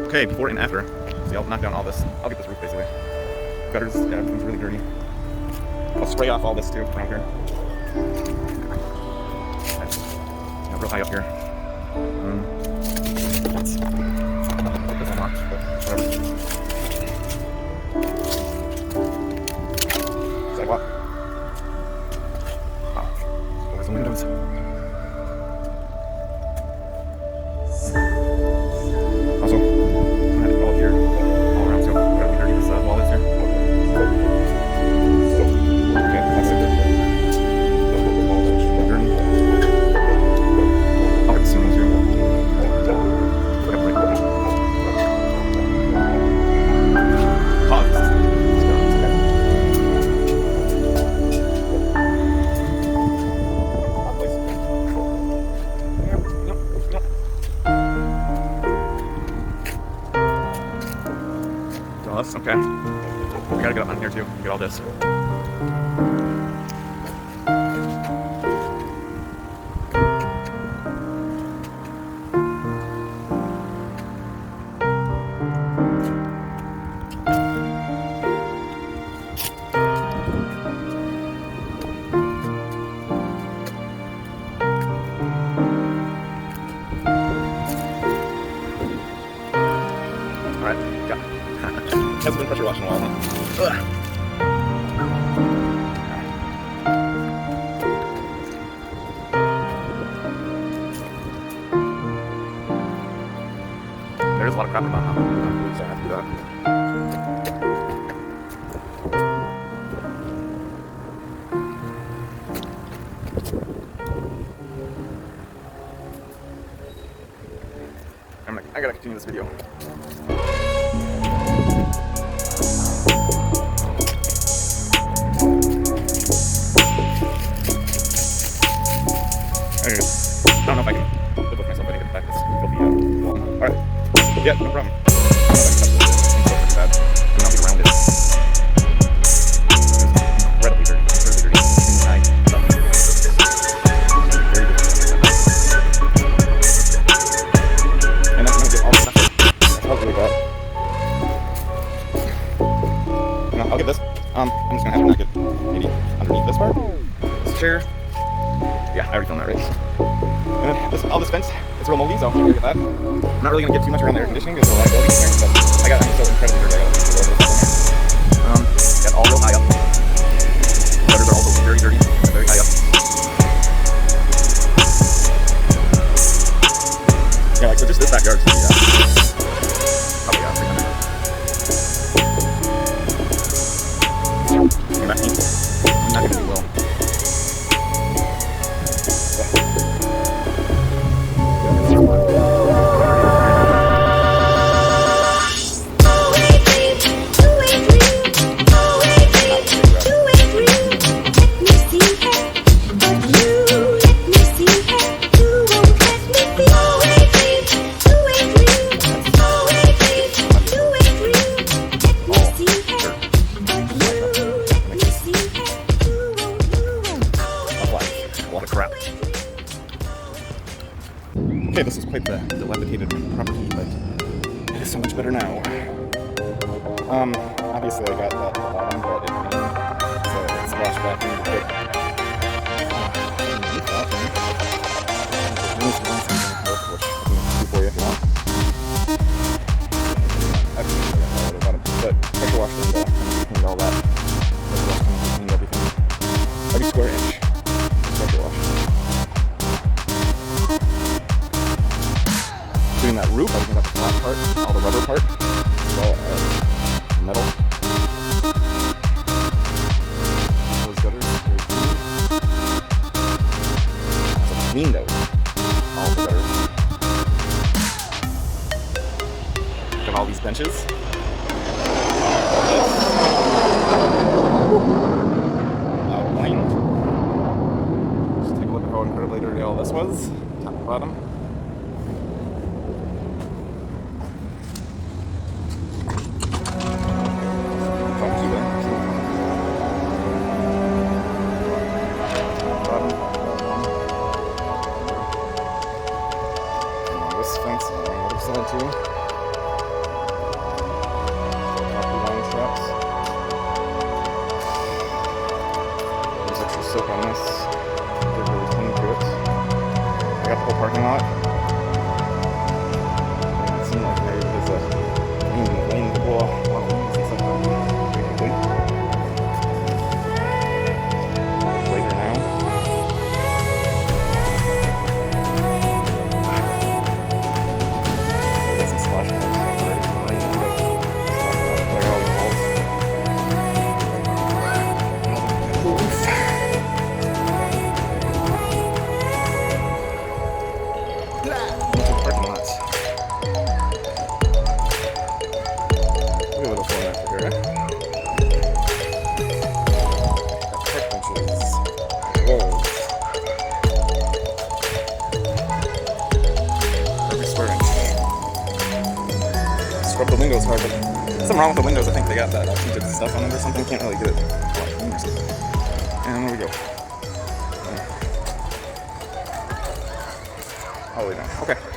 Okay, before and after. See, I'll knock down all this. I'll get this roof basically. Gutters, yeah, everything's really dirty. I'll spray off all this too around here. Yeah, real high up here. That's unlocked, but whatever. Sidewalk. Wow. Doors and windows. Also, I'm gonna have to go up here all around, so gotta be dirty this wall is here. Okay, that's it. Dirty. I'll get the ceilings here. Look up right there. Pause. That's okay. We gotta get up on here too. Get all this. Alright, got it. Hasn't been pressure washing in a while, huh? There's a lot of crap about how so I have to do that. I gotta continue this video. I don't know if I can live with myself getting back this filthy wall. Alright. Yeah, no problem. I don't know if I can touch this. It's so pretty bad. And I'll be around it. It's incredibly dirty. Incredibly dirty. Inside. Very dirty. And that's gonna get all the stuff. That's really bad. No, I'll get this. I'm just gonna have to knock it maybe underneath this part. This chair. Yeah, I already filmed that, right? And then all this fence, it's real moldy, so I'm gonna get that. I'm not really gonna get too much around the air conditioning because there's a liability here, but I'm so incredibly dirty, I gotta leave the door this. Got all real high up. Gutters are also very dirty, very high up. Yeah, like, so just this backyard is probably 300. You're not me. I'm not gonna do well. Okay, this is quite the dilapidated property, but it is so much better now. Obviously I got that bottom, but it rained, so it's washed back in. But underneath that, there's one thing which I can do for you if you want. But pressure wash this cleaned all that. Pressure wash cleaned everything. Every square inch is pressure wash. Doing that roof, I was going to have the flat part, all the rubber part, as well as metal. Those gutters, very clean. So cleaned out all the gutters. Got all these benches. Outline. Just take a look at how incredibly dirty all this was, top to bottom. Fence on the other side too. here. Park benches. Walls. Perfect square inch. Scrub the windows hard, but something wrong with the windows. I think they got that tinted stuff on them or something. Can't really get it a lot clean or something. And there we go. All the way down. Okay.